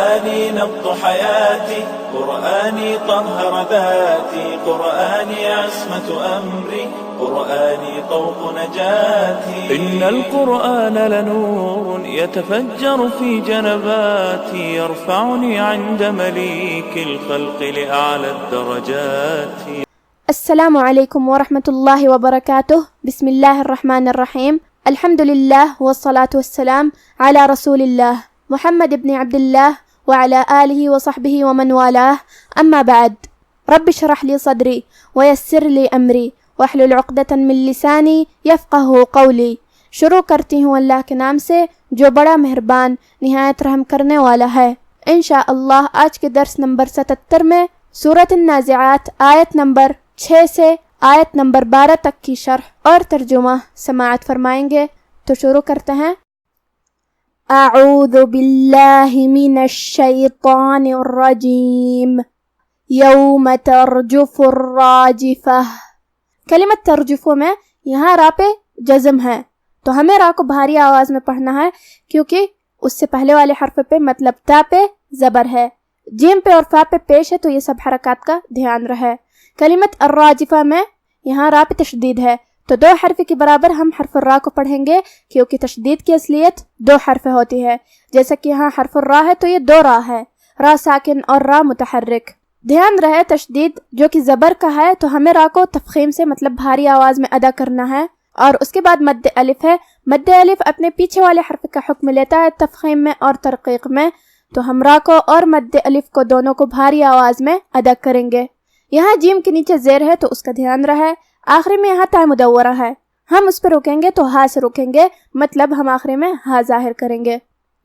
قرآني نبض حياتي، قرآني طهر ذاتي، قرآني عصمة أمري، قرآني طوق نجاتي. إن القرآن لنور يتفجر في جنباتي، يرفعني عند مليك الخلق لأعلى الدرجات. السلام علیکم ورحمۃ اللہ وبرکاتہ. بسم اللہ الرحمن الرحیم. الحمد للہ والصلاة والسلام علی رسول اللہ محمد ابن عبد اللہ وعلى آلہ وصحبہ ومن والاه. اما بعد، رب اشرح لی صدری ویسر لی امری واحلل عقدۃ من لسانی یفقہوا قولی. شروع کرتی ہوں اللہ کے نام سے جو بڑا مہربان نہایت رحم کرنے والا ہے. انشاءاللہ آج کے درس نمبر 77 میں سورۃ النازعات آیت نمبر 6 سے آیت نمبر 12 تک کی شرح اور ترجمہ سماعت فرمائیں گے. تو شروع کرتے ہیں. اعوذ باللہ من الشیطان الرجیم. یوم ترجف الراجفہ. کلمت ترجفو میں یہاں را پہ جزم ہے، تو ہمیں را کو بھاری آواز میں پڑھنا ہے کیونکہ اس سے پہلے والے حرف پہ مطلب تا پہ زبر ہے، جیم پہ اور فا پہ پیش ہے، تو یہ سب حرکات کا دھیان رہے. کلمت الراجفہ میں یہاں را پہ تشدید ہے، تو 2 حرف کے برابر ہم حرف الرا کو پڑھیں گے کیونکہ تشدید کی اصلیت 2 حرف ہوتی ہے. جیسا کہ یہاں حرف الرا ہے تو یہ 2 را ہے، را ساکن اور را متحرک. دھیان رہے تشدید جو کہ زبر کا ہے تو ہمیں را کو تفخیم سے مطلب بھاری آواز میں ادا کرنا ہے. اور اس کے بعد مد الف ہے. مد الف اپنے پیچھے والے حرف کا حکم لیتا ہے تفخیم میں اور ترقیق میں، تو ہم را کو اور مد الف کو دونوں کو بھاری آواز میں ادا کریں گے. یہاں جیم کے نیچے زیر ہے تو اس کا دھیان رہے. آخری میں یہاں تا مدورہ ہے، ہم اس پہ روکیں گے تو ہا سے روکیں گے، مطلب ہم آخری میں ہا ظاہر کریں گے.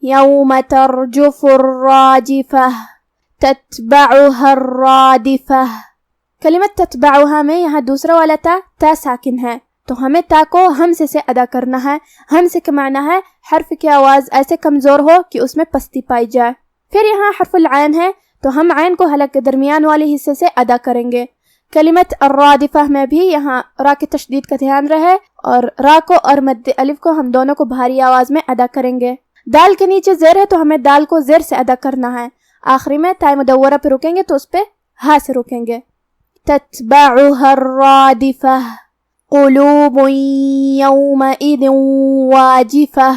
یوم ترجف الراجفہ تتبعها الرادفہ. کلمت تتبعها میں یہاں دوسرا والا تا ساکن ہے، تو ہمیں تا کو ہمزے سے ادا کرنا ہے. ہمزے کا معنی ہے حرف کی آواز ایسے کمزور ہو کہ اس میں پستی پائی جائے. پھر یہاں حرف العین ہے تو ہم عین کو حلق کے درمیان والے حصے سے ادا کریں گے. کلمت الرادفہ میں بھی یہاں را کی تشدید کا دھیان رہے اور را کو اور مد الف کو ہم دونوں کو بھاری آواز میں ادا کریں گے. دال کے نیچے زیر ہے تو ہمیں دال کو زیر سے ادا کرنا ہے. آخری میں تا مدورہ پہ رکیں گے تو اس پہ ہا سے رکیں گے. تتبعها الرادفہ قلوب یومئذ واجفہ.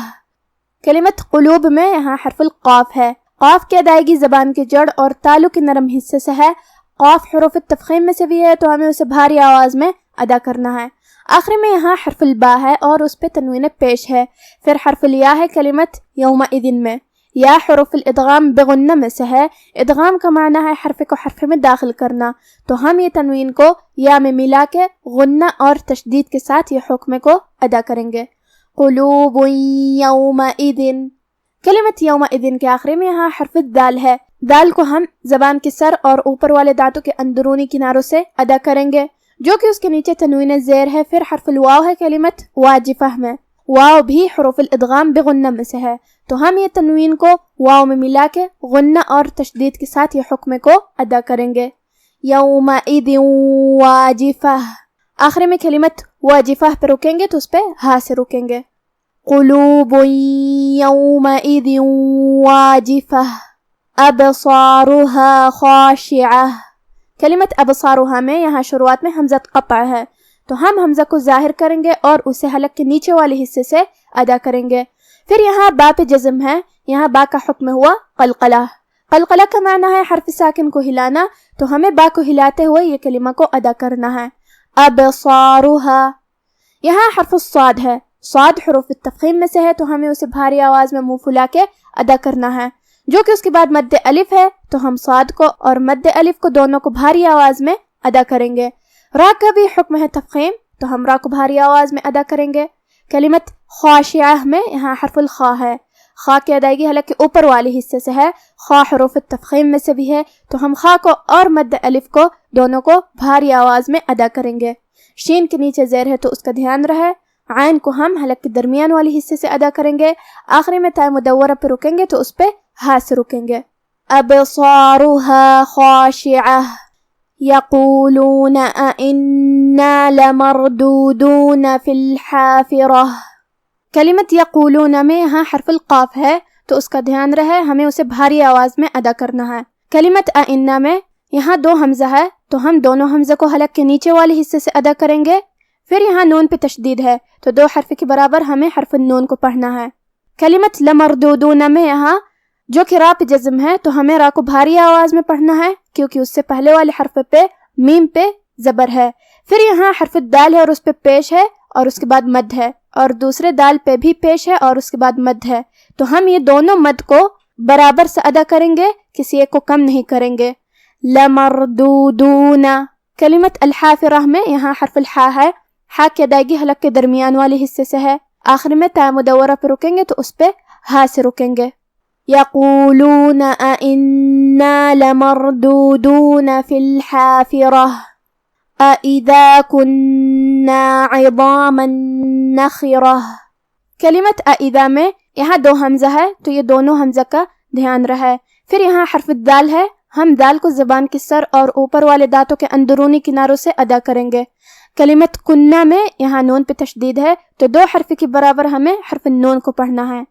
کلمت قلوب میں یہاں حرف القاف ہے. قاف کی ادائیگی زبان کے جڑ اور تالو کے نرم حصے سے ہے. قاف حروف التفخیم میں سے بھی ہے تو ہمیں اسے بھاری آواز میں ادا کرنا ہے. آخری میں یہاں حرف البا ہے اور اس پہ تنوین پیش ہے. پھر حرف الیا ہے کلمت یومئذ میں. یا حروف الادغام بغنہ میں سے ہے. ادغام کا معنی ہے حرف کو حرف میں داخل کرنا، تو ہم یہ تنوین کو یا میں ملا کے غنہ اور تشدید کے ساتھ یہ حکم کو ادا کریں گے. قلوب یومئذ. کلمت یومئذ کے آخری میں یہاں حرف الدال ہے. دال کو ہم زبان کے سر اور اوپر والے دانتوں کے اندرونی کناروں سے ادا کریں گے جو کہ اس کے نیچے تنوین زیر ہے. پھر حرف الواو ہے کلمت واجفہ میں. واو بھی حروف الادغام بغنہ میں سے ہے، تو ہم یہ تنوین کو واو میں ملا کے غنہ اور تشدید کے ساتھ یہ حکم کو ادا کریں گے. یومئذ واجفہ. آخری میں کلمت واجفہ پہ رکیں گے تو اس پہ ہا سے رکیں گے. قلوب یومئذ واجفہ ابصارها خاشعہ. کلمت ابصارها میں یہاں شروعات میں حمزہ قطع ہے، تو ہم حمزہ کو ظاہر کریں گے اور اسے حلق کے نیچے والے حصے سے ادا کریں گے. پھر یہاں با پہ جزم ہے. یہاں با کا حکم ہوا قلقلہ. قلقلہ کا معنی ہے حرف ساکن کو ہلانا، تو ہمیں با کو ہلاتے ہوئے یہ کلمہ کو ادا کرنا ہے. ابصارها. یہاں حرف الصاد ہے. صاد حروف التفخیم میں سے ہے تو ہمیں اسے بھاری آواز میں منہ پھلا کے ادا کرنا ہے، جو کہ اس کے بعد مد الف ہے، تو ہم صاد کو اور مد الف کو دونوں کو بھاری آواز میں ادا کریں گے. را کا بھی حکم ہے تفخیم، تو ہم را کو بھاری آواز میں ادا کریں گے. کلمت خاشعہ میں یہاں حرف الخا ہے. خا کی ادائیگی حلق کے اوپر والے حصے سے ہے. خا حروف التفخیم میں سے بھی ہے، تو ہم خا کو اور مد الف کو دونوں کو بھاری آواز میں ادا کریں گے. شین کے نیچے زیر ہے تو اس کا دھیان رہے. عین کو ہم حلق کے درمیان والے حصے سے ادا کریں گے. آخری میں تا مدورہ پہ رکیں گے تو اس پہ ہا سے رکیں گے. ابصارها خاشعہ یقولون ائنا لمردودون فی الحافرہ. کلمت یقولون میں یہاں حرف القاف ہے، تو اس کا دھیان رہے ہمیں اسے بھاری آواز میں ادا کرنا ہے۔ کلمت ائنہ میں یہاں 2 حمزہ ہے تو ہم دونوں حمزہ کو حلق کے نیچے والے حصے سے ادا کریں گے۔ پھر یہاں نون پہ تشدید ہے تو 2 حرف کے برابر ہمیں حرف النون کو پڑھنا ہے۔ کلمت لمردودون میں یہاں جو کہ را پہ جزم ہے تو ہمیں را کو بھاری آواز میں پڑھنا ہے کیونکہ اس سے پہلے والے حرف پہ میم پہ زبر ہے۔ پھر یہاں حرف الدال ہے اور اس پہ پیش ہے اور اس کے بعد مد ہے، اور دوسرے دال پہ بھی پیش ہے اور اس کے بعد مد ہے، تو ہم یہ دونوں مد کو برابر سے ادا کریں گے، کسی ایک کو کم نہیں کریں گے۔ لمردودون۔ کلمت الحافرہ میں یہاں حرف الحا ہے، ہا کی ادائیگی حلق کے درمیان والے حصے سے ہے، آخر میں تا مدورہ پہ رکیں گے تو اس پہ ہا سے رکیں گے۔ یقولون ائنا لمردودون فی الحافرہ اذا كنا عظاما نخرہ۔ کلمت اذا میں یہاں 2 حمزہ ہے تو یہ دونوں حمزہ کا دھیان رہے۔ پھر یہاں حرف الدال ہے، ہم دال کو زبان کے سر اور اوپر والے دانتوں کے اندرونی کناروں سے ادا کریں گے۔ کلمت کنہ میں یہاں نون پہ تشدید ہے تو 2 حرف کے برابر ہمیں حرف النون کو پڑھنا ہے۔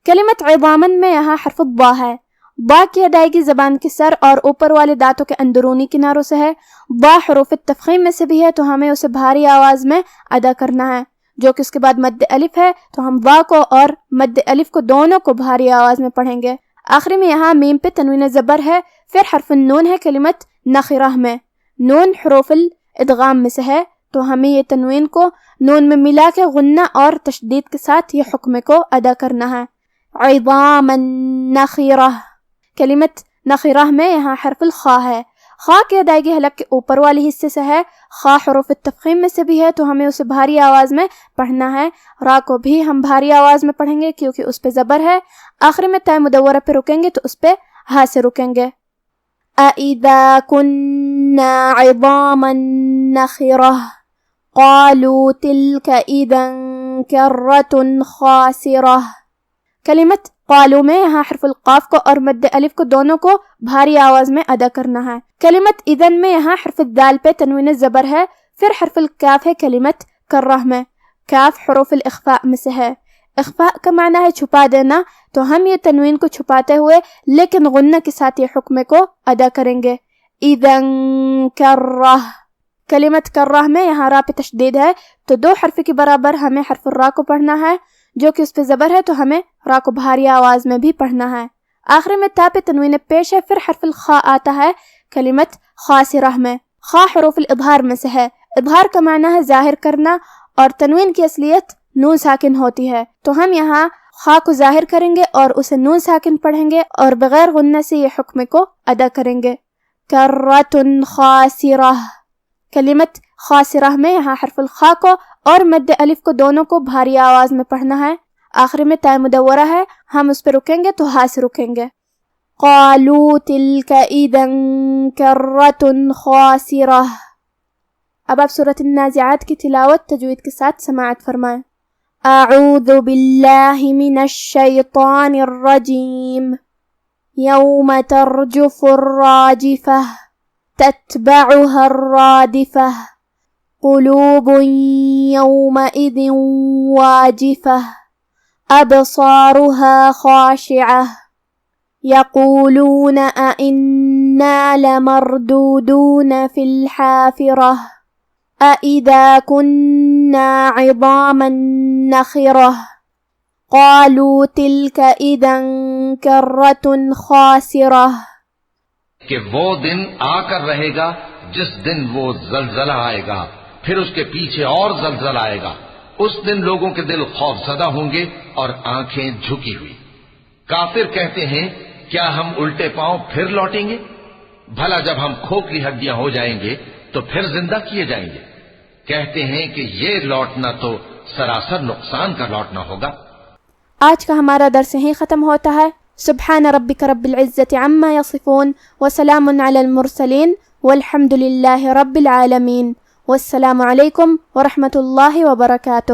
کلمت عظامن میں یہاں حرف الضا ہے، با کی ادائیگی زبان کے سر اور اوپر والے دانتوں کے اندرونی کناروں سے ہے۔ با حروف التفخیم میں سے بھی ہے تو ہمیں اسے بھاری آواز میں ادا کرنا ہے، جو کہ اس کے بعد مد الف ہے تو ہم با کو اور مد الف کو دونوں کو بھاری آواز میں پڑھیں گے۔ آخری میں یہاں میم پہ تنوین زبر ہے، پھر حرف النون ہے کلمت نخرہ میں، نون حروف الادغام میں سے ہے تو ہمیں یہ تنوین کو نون میں ملا کے غنہ اور تشدید کے ساتھ یہ حکم کو ادا کرنا ہے۔ عظاما نخرہ۔ کلمت نخرہ میں یہاں حرف الخا ہے، خا کی ادائیگی حلق کے اوپر والے حصے سے ہے، خا حروف التفخیم میں سے بھی ہے تو ہمیں اسے بھاری آواز میں پڑھنا ہے۔ را کو بھی ہم بھاری آواز میں پڑھیں گے کیونکہ اس پہ زبر ہے، آخر میں تا مدورہ پہ رکیں گے تو اس پہ ہا سے رکیں گے۔ اذا كنا عظاما نخرہ قالوا تلك اذا کرۃ خاسرہ۔ کلمت قالوا میں یہاں حرف القاف کو اور مد الف کو دونوں کو بھاری آواز میں ادا کرنا ہے۔ کلمت اذن میں یہاں حرف الدال پہ تنوین زبر ہے، پھر حرف الکاف ہے کلمت کرہ میں، کاف حروف الاخفاء میں سے ہے، اخفاء کا معنی ہے چھپا دینا، تو ہم یہ تنوین کو چھپاتے ہوئے لیکن غنہ کے ساتھ یہ حکم کو ادا کریں گے۔ اذن کرہ۔ کلمت کرہ میں یہاں را پہ تشدید ہے تو 2 حرف کے برابر ہمیں حرف الرا کو پڑھنا ہے، جو کہ اس پہ زبر ہے تو ہمیں را کو بھاری آواز میں بھی پڑھنا ہے۔ آخر میں تا پہ تنوین پیش ہے، پھر حرف الخا آتا ہے کلمت خاسرہ میں، خا حروف الاظہار میں سے ہے، اظہار کا معنی ہے ظاہر کرنا اور تنوین کی اصلیت نون ساکن ہوتی ہے، تو ہم یہاں خا کو ظاہر کریں گے اور اسے نون ساکن پڑھیں گے اور بغیر غنہ سے یہ حکم کو ادا کریں گے۔ کرۃ خاسرہ۔ کلمت خاسرہ میں یہاں حرف الخا کو اور مد الف کو دونوں کو بھاری آواز میں پڑھنا ہے، آخر میں تا مدورہ ہے، ہم اس پہ رکیں گے تو ہا سے رکیں گے۔ قالوا تلک اذا کرۃ خاسرہ۔ اب آپ سورۃ النازعات کی تلاوت تجوید کے ساتھ سماعت فرمائیں۔ اعوذ باللہ من الشیطان الرجیم۔ یوم ترجف الراجفہ تتبعها الرادفہ قلوب یومئذ واجفہ ابصارها خاشعہ یقولون ائنا لمردودون فی الحافرہ اذا كنا عظاما نخرہ قالوا تلک اذا کرۃ خاسرہ۔ کہ وہ دن آ کر رہے گا جس دن وہ زلزلہ آئے گا، پھر اس کے پیچھے اور زلزلہ آئے گا، اس دن لوگوں کے دل خوف زدہ ہوں گے اور آنکھیں جھکی ہوئی۔ کافر کہتے ہیں کیا ہم الٹے پاؤں پھر لوٹیں گے؟ بھلا جب ہم کھوکھلی ہڈیاں ہو جائیں گے تو پھر زندہ کیے جائیں گے؟ کہتے ہیں کہ یہ لوٹنا تو سراسر نقصان کا لوٹنا ہوگا۔ آج کا ہمارا درس یہیں ختم ہوتا ہے۔ سبحان ربک رب العزت عما یصفون وسلام علی المرسلین والحمد للہ رب العالمین، والسلام علیکم ورحمۃ اللہ وبرکاتہ۔